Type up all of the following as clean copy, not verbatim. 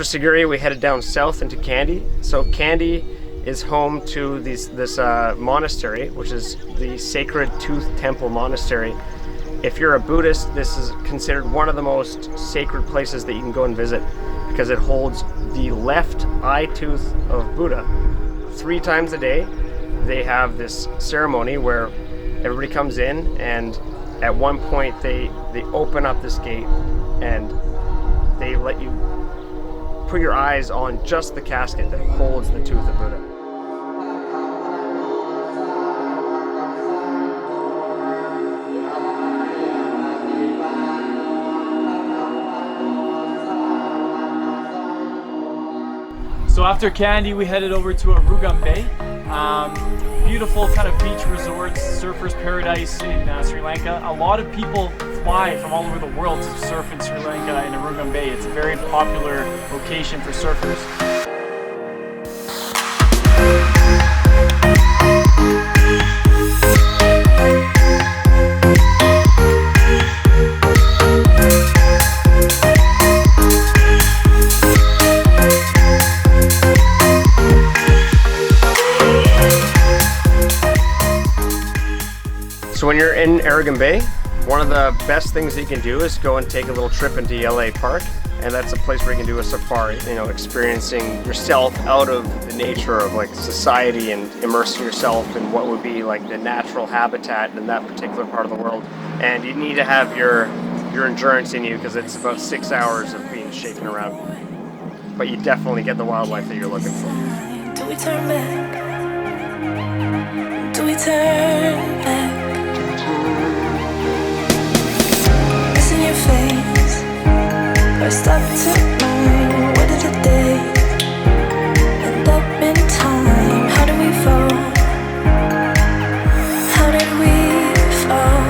After Siguri, we headed down south into Kandy. So Kandy is home to this monastery, which is the Sacred Tooth Temple Monastery. If you're a Buddhist, this is considered one of the most sacred places that you can go and visit because it holds the left eye tooth of Buddha. 3 times a day, they have this ceremony where everybody comes in, and at one point they open up this gate and they let you put your eyes on just the casket that holds the tooth of Buddha. So after Kandy, we headed over to Arugam Bay. Beautiful kind of beach resorts, surfers paradise in Sri Lanka. A lot of people fly from all over the world to surf in Sri Lanka in Arugam Bay. It's a very popular location for surfers. So when you're in Arugam Bay, one of the best things that you can do is go and take a little trip into LA Park, and that's a place where you can do a safari, you know, experiencing yourself out of the nature of like society and immersing yourself in what would be like the natural habitat in that particular part of the world. And you need to have your endurance in you because it's about 6 hours of being shaken around. But you definitely get the wildlife that you're looking for. Do we turn back? Do we turn back? In your face, pressed up to mine. What did the day end up in time? How did we fall? How did we fall?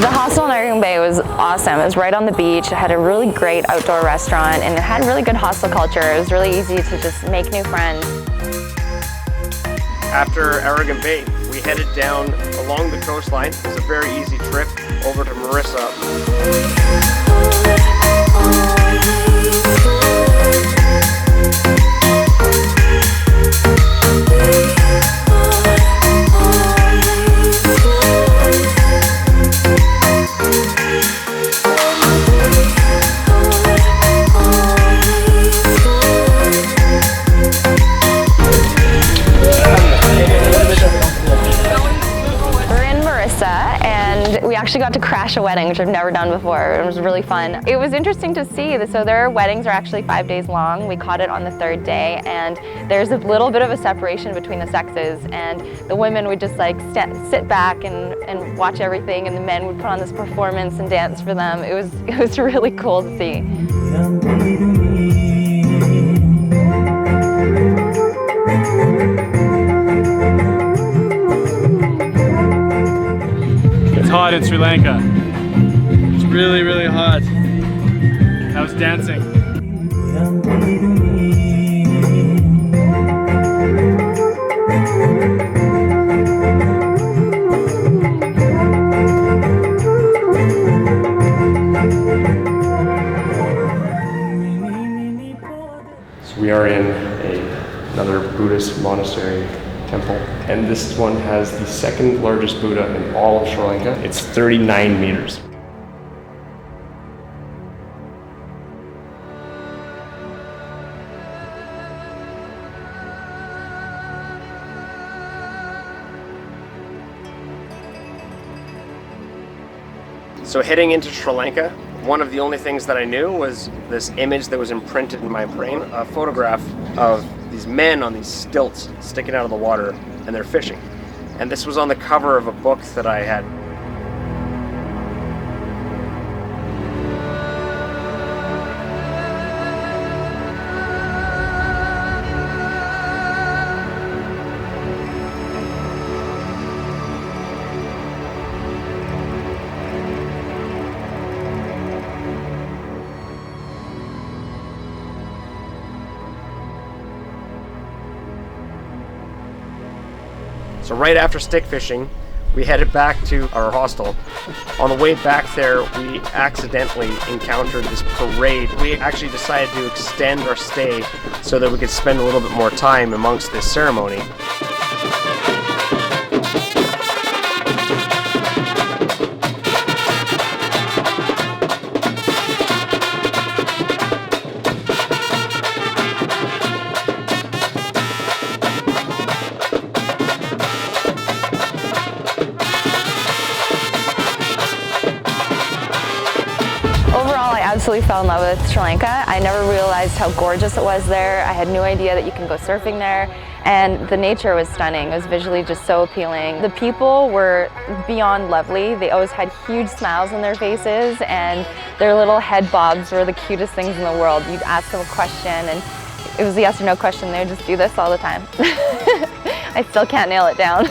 The hostel in Arugam Bay was awesome. It was right on the beach. It had a really great outdoor restaurant and it had really good hostel culture. It was really easy to just make new friends. After Arugam Bay, we headed down along the coastline. It was a very easy trip over to Marissa. We actually got to crash a wedding, which I've never done before. It was really fun. It was interesting to see. So their weddings are actually 5 days long. We caught it on the 3rd day, and there's a little bit of a separation between the sexes, and the women would just like sit back and watch everything, and the men would put on this performance and dance for them. It was really cool to see. It's hot in Sri Lanka. It's really, really hot. I was dancing. So we are in another Buddhist monastery temple, and this one has the 2nd largest Buddha in all of Sri Lanka. It's 39 meters. So heading into Sri Lanka, one of the only things that I knew was this image that was imprinted in my brain, a photograph of these men on these stilts sticking out of the water, and they're fishing. And this was on the cover of a book that I had. So right after stick fishing, we headed back to our hostel. On the way back there, we accidentally encountered this parade. We actually decided to extend our stay so that we could spend a little bit more time amongst this ceremony. Overall, I absolutely fell in love with Sri Lanka. I never realized how gorgeous it was there. I had no idea that you can go surfing there, and the nature was stunning. It was visually just so appealing. The people were beyond lovely. They always had huge smiles on their faces, and their little head bobs were the cutest things in the world. You'd ask them a question, and it was a yes or no question. They would just do this all the time. I still can't nail it down.